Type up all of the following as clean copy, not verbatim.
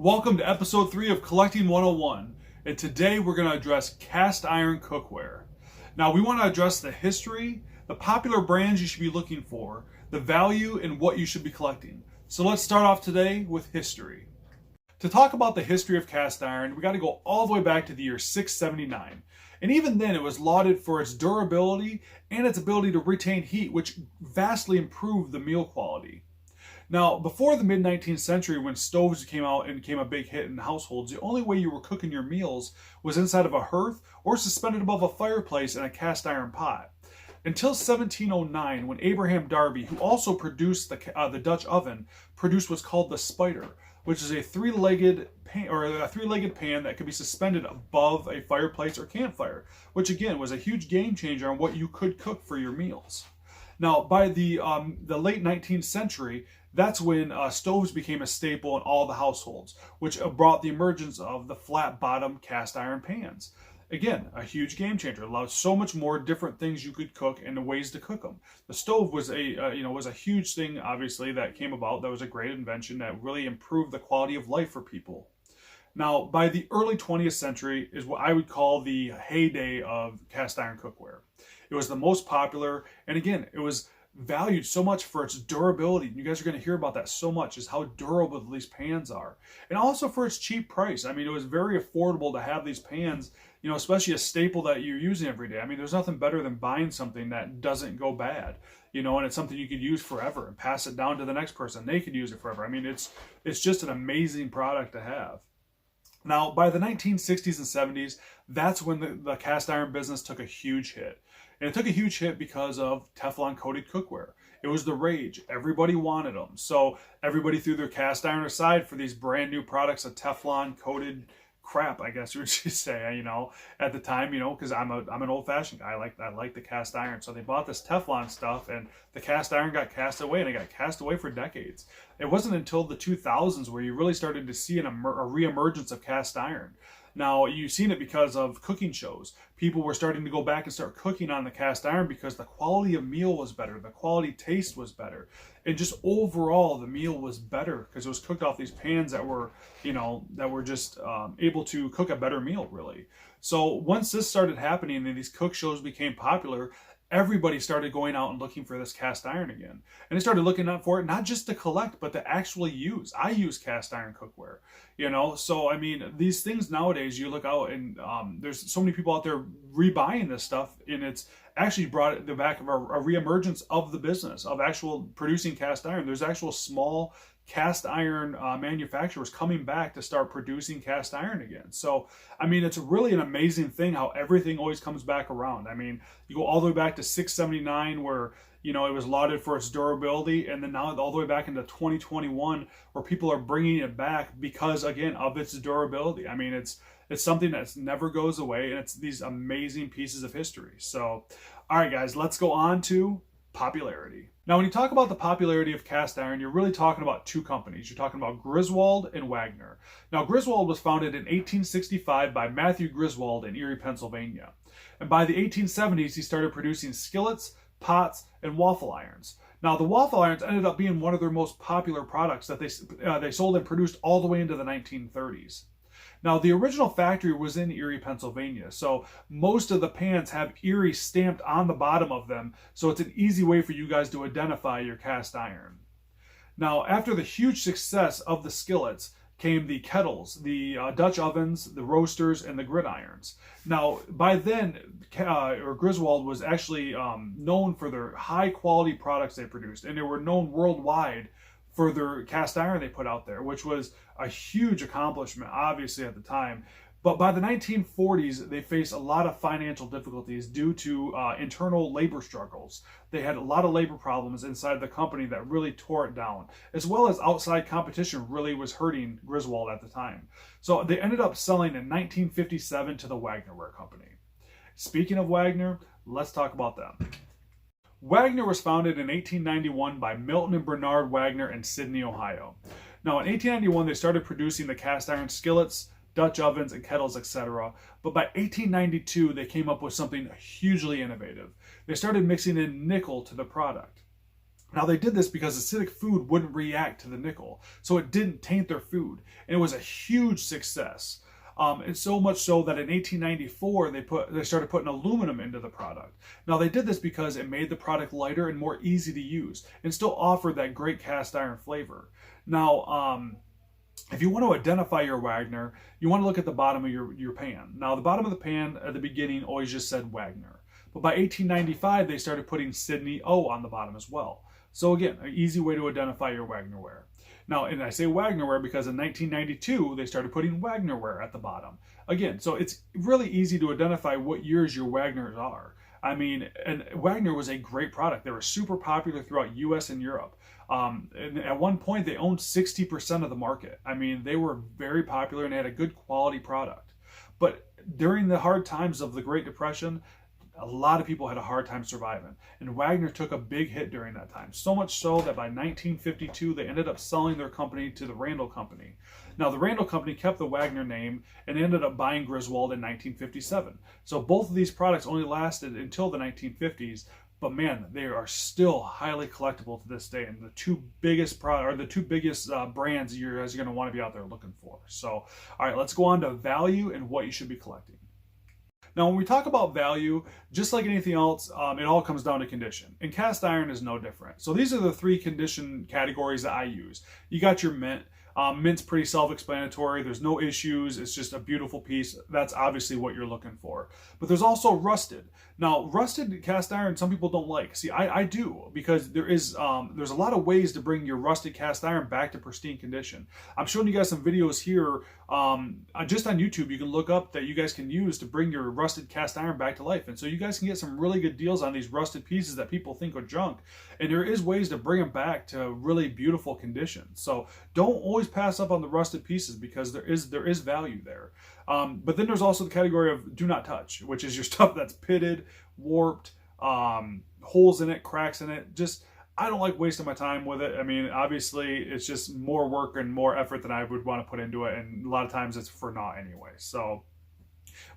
Welcome to episode 3 of Collecting 101, and today we're going to address cast iron cookware. Now we want to address the history, the popular brands you should be looking for, the value, and what you should be collecting. So let's start off today with history. To talk about the history of cast iron, we got to go all the way back to the year 679. And even then it was lauded for its durability and its ability to retain heat, which vastly improved the meal quality. Now, before the mid-19th century, when stoves came out and became a big hit in households, the only way you were cooking your meals was inside of a hearth or suspended above a fireplace in a cast iron pot. Until 1709, when Abraham Darby, who also produced the Dutch oven, produced what's called the spider, which is a three-legged pan that could be suspended above a fireplace or campfire, which again was a huge game changer on what you could cook for your meals. Now, by the late 19th century, that's when stoves became a staple in all the households, which brought the emergence of the flat-bottom cast iron pans. Again, a huge game changer. It allowed so much more different things you could cook and the ways to cook them. The stove was a huge thing, obviously, that came about. That was a great invention that really improved the quality of life for people. Now, by the early 20th century is what I would call the heyday of cast iron cookware. It was the most popular, and again, it was valued so much for its durability. You guys are going to hear about that so much, is how durable these pans are. And also for its cheap price. I mean, it was very affordable to have these pans, especially a staple that you're using every day. I mean, there's nothing better than buying something that doesn't go bad, and it's something you could use forever and pass it down to the next person. They could use it forever. I mean, it's just an amazing product to have. Now, by the 1960s and 70s, that's when the cast iron business took a huge hit. And it took a huge hit because of Teflon-coated cookware. It was the rage. Everybody wanted them. So everybody threw their cast iron aside for these brand new products of Teflon-coated crap, I guess you would say, at the time, because I'm an old-fashioned guy. I like the cast iron. So they bought this Teflon stuff, and the cast iron got cast away, and it got cast away for decades. It wasn't until the 2000s where you really started to see a reemergence of cast iron. Now, you've seen it because of cooking shows. People were starting to go back and start cooking on the cast iron because the quality of meal was better, the quality taste was better, and just overall the meal was better because it was cooked off these pans that were, just able to cook a better meal, really. So once this started happening and these cook shows became popular, everybody started going out and looking for this cast iron again. And they started looking out for it, not just to collect, but to actually use. I use cast iron cookware, So, I mean, these things nowadays, you look out and there's so many people out there rebuying this stuff, and it's actually brought the back of a reemergence of the business, of actual producing cast iron. There's actual small cast iron manufacturers coming back to start producing cast iron again. So, I mean, it's really an amazing thing how everything always comes back around. I mean, you go all the way back to 679 where, it was lauded for its durability, and then now all the way back into 2021 where people are bringing it back because, again, of its durability. I mean, it's something that never goes away, and it's these amazing pieces of history. So, all right, guys, let's go on to popularity. Now, when you talk about the popularity of cast iron, you're really talking about two companies. You're talking about Griswold and Wagner. Now, Griswold was founded in 1865 by Matthew Griswold in Erie, Pennsylvania. And by the 1870s, he started producing skillets, pots, and waffle irons. Now, the waffle irons ended up being one of their most popular products that they sold and produced all the way into the 1930s. Now, the original factory was in Erie, Pennsylvania, so most of the pans have Erie stamped on the bottom of them, so it's an easy way for you guys to identify your cast iron. Now, after the huge success of the skillets came the kettles, the Dutch ovens, the roasters, and the gridirons. Now, by then, Griswold was actually known for their high-quality products they produced, and they were known worldwide for their cast iron they put out there, which was a huge accomplishment, obviously, at the time. But by the 1940s, they faced a lot of financial difficulties due to internal labor struggles. They had a lot of labor problems inside the company that really tore it down, as well as outside competition really was hurting Griswold at the time. So they ended up selling in 1957 to the Wagner Ware Company. Speaking of Wagner, let's talk about them. Wagner was founded in 1891 by Milton and Bernard Wagner in Sydney, Ohio. Now, in 1891, they started producing the cast iron skillets, Dutch ovens, and kettles, etc. But by 1892, they came up with something hugely innovative. They started mixing in nickel to the product. Now they did this because acidic food wouldn't react to the nickel, so it didn't taint their food, and it was a huge success. And so much so that in 1894 they started putting aluminum into the product. Now they did this because it made the product lighter and more easy to use, and still offered that great cast iron flavor. Now, if you want to identify your Wagner, you want to look at the bottom of your pan. Now the bottom of the pan at the beginning always just said Wagner, but by 1895 they started putting Sydney O on the bottom as well. So again, an easy way to identify your Wagnerware. Now, and I say Wagnerware because in 1992, they started putting Wagnerware at the bottom. Again, so it's really easy to identify what years your Wagners are. I mean, and Wagner was a great product. They were super popular throughout US and Europe. And at one point, they owned 60% of the market. I mean, they were very popular and had a good quality product. But during the hard times of the Great Depression, a lot of people had a hard time surviving, and Wagner took a big hit during that time. So much so that by 1952, they ended up selling their company to the Randall Company. Now, the Randall Company kept the Wagner name and ended up buying Griswold in 1957. So both of these products only lasted until the 1950s, but man, they are still highly collectible to this day, and the two biggest brands you guys are going to want to be out there looking for. So, all right, let's go on to value and what you should be collecting. Now, when we talk about value, just like anything else, it all comes down to condition. And cast iron is no different. So these are the three condition categories that I use. You got your mint. Mint's pretty self-explanatory. There's no issues. It's just a beautiful piece. That's obviously what you're looking for. But there's also rusted. Now, rusted cast iron, some people don't like. See, I do, because there's a lot of ways to bring your rusted cast iron back to pristine condition. I'm showing you guys some videos here. Just on YouTube, you can look up that you guys can use to bring your rusted cast iron back to life. And so you guys can get some really good deals on these rusted pieces that people think are junk. And there is ways to bring them back to really beautiful condition. So don't always pass up on the rusted pieces, because there is value there. But then there's also the category of do not touch, which is your stuff that's pitted, warped, holes in it, cracks in it. Just, I don't like wasting my time with it. I mean, obviously it's just more work and more effort than I would want to put into it, and a lot of times it's for naught anyway. So,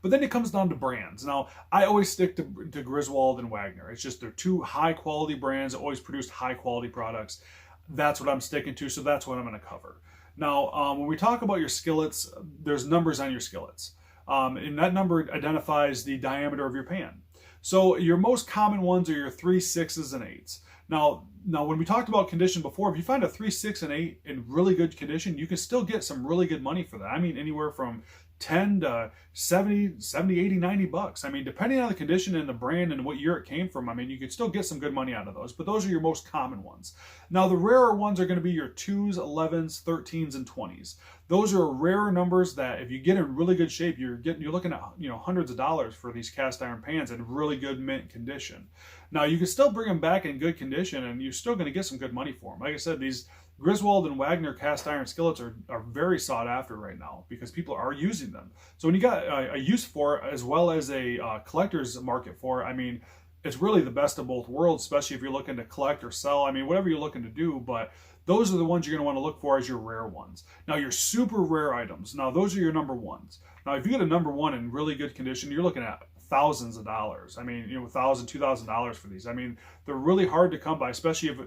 but then it comes down to brands. Now, I always stick to Griswold and Wagner. It's just they're two high quality brands that always produced high quality products. That's what I'm sticking to, so that's what I'm going to cover. Now, when we talk about your skillets, there's numbers on your skillets. And that number identifies the diameter of your pan. So your most common ones are your 3, 6s, and 8s. Now, when we talked about condition before, if you find a 3, 6, and 8 in really good condition, you can still get some really good money for that. I mean, anywhere from 10 to 70, 80, 90 bucks. I mean, depending on the condition and the brand and what year it came from, I mean, you could still get some good money out of those, but those are your most common ones. Now, the rarer ones are going to be your 2s, 11s, 13s, and 20s. Those are rarer numbers that if you get in really good shape, you're looking at, hundreds of dollars for these cast iron pans in really good mint condition. Now, you can still bring them back in good condition, and you're still going to get some good money for them. Like I said, these Griswold and Wagner cast iron skillets are very sought after right now because people are using them. So when you got a use for it as well as a collector's market for it, I mean, it's really the best of both worlds, especially if you're looking to collect or sell. I mean, whatever you're looking to do, but those are the ones you're going to want to look for as your rare ones. Now, your super rare items, now those are your number ones. Now, if you get a number one in really good condition, you're looking at thousands of dollars. I mean, $1,000, $2,000 for these. I mean, they're really hard to come by, especially if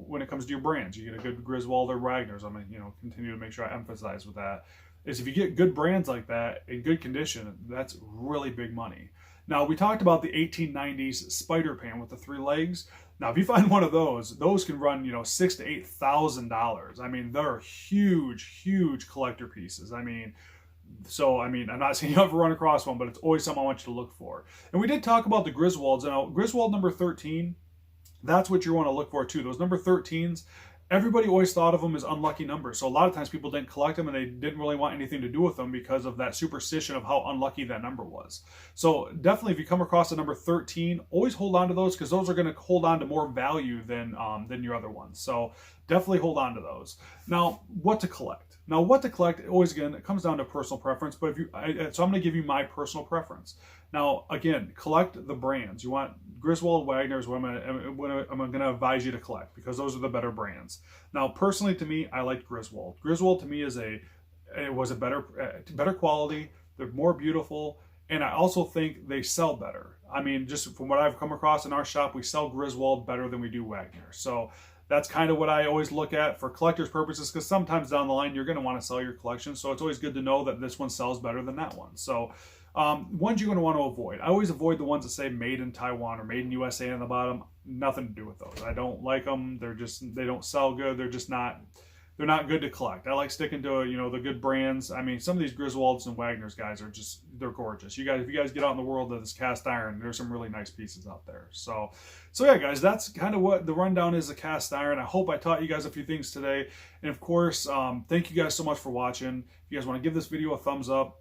when it comes to your brands. You get a good Griswold or Wagner's. I'm gonna continue to make sure I emphasize with that. Is if you get good brands like that in good condition, that's really big money. Now, we talked about the 1890s spider pan with the 3 legs. Now, if you find one of those can run $6,000 to $8,000. I mean, they're huge collector pieces. I mean, I'm not saying you ever run across one, but it's always something I want you to look for. And we did talk about the Griswolds. Now, Griswold number 13, that's what you want to look for too. Those number 13s, everybody always thought of them as unlucky numbers. So a lot of times people didn't collect them and they didn't really want anything to do with them because of that superstition of how unlucky that number was. So definitely if you come across a number 13, always hold on to those because those are going to hold on to more value than your other ones. So definitely hold on to those. Now, what to collect? Always, again, it comes down to personal preference, but so I'm going to give you my personal preference. Now, again, collect the brands. You want Griswold, Wagner is what I'm going to advise you to collect because those are the better brands. Now, personally, to me, I like Griswold. Griswold to me was a better quality. They're more beautiful, And I also think they sell better. I mean, just from what I've come across in our shop, we sell Griswold better than we do Wagner. So that's kind of what I always look at for collector's purposes, because sometimes down the line, you're going to want to sell your collection. So it's always good to know that this one sells better than that one. So ones you're going to want to avoid. I always avoid the ones that say made in Taiwan or made in USA on the bottom. Nothing to do with those. I don't like them. They don't sell good. They're not good to collect. I like sticking to, the good brands. I mean, some of these Griswolds and Wagners guys are they're gorgeous. If you guys get out in the world of this cast iron, there's some really nice pieces out there. So yeah, guys, that's kind of what the rundown is of cast iron. I hope I taught you guys a few things today. And of course, thank you guys so much for watching. If you guys want to give this video a thumbs up,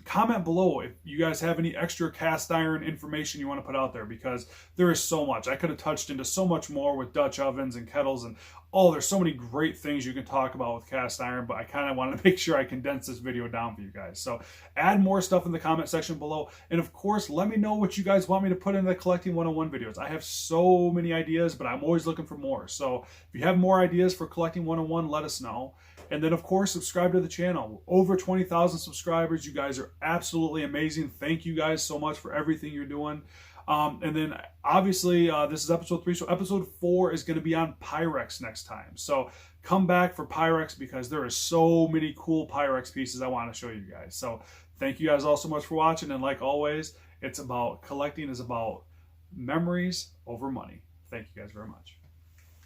comment below if you guys have any extra cast iron information you want to put out there, because there is so much. I could have touched into so much more with Dutch ovens and kettles, and there's so many great things you can talk about with cast iron, but I kind of wanted to make sure I condense this video down for you guys. So add more stuff in the comment section below, and of course let me know what you guys want me to put in the Collecting 101 videos. I have so many ideas, but I'm always looking for more. So if you have more ideas for Collecting 101, let us know. And then, of course, subscribe to the channel. Over 20,000 subscribers. You guys are absolutely amazing. Thank you guys so much for everything you're doing. And then, obviously, this is episode 3. So episode 4 is going to be on Pyrex next time. So come back for Pyrex, because there are so many cool Pyrex pieces I want to show you guys. So thank you guys all so much for watching. And like always, collecting is about memories over money. Thank you guys very much.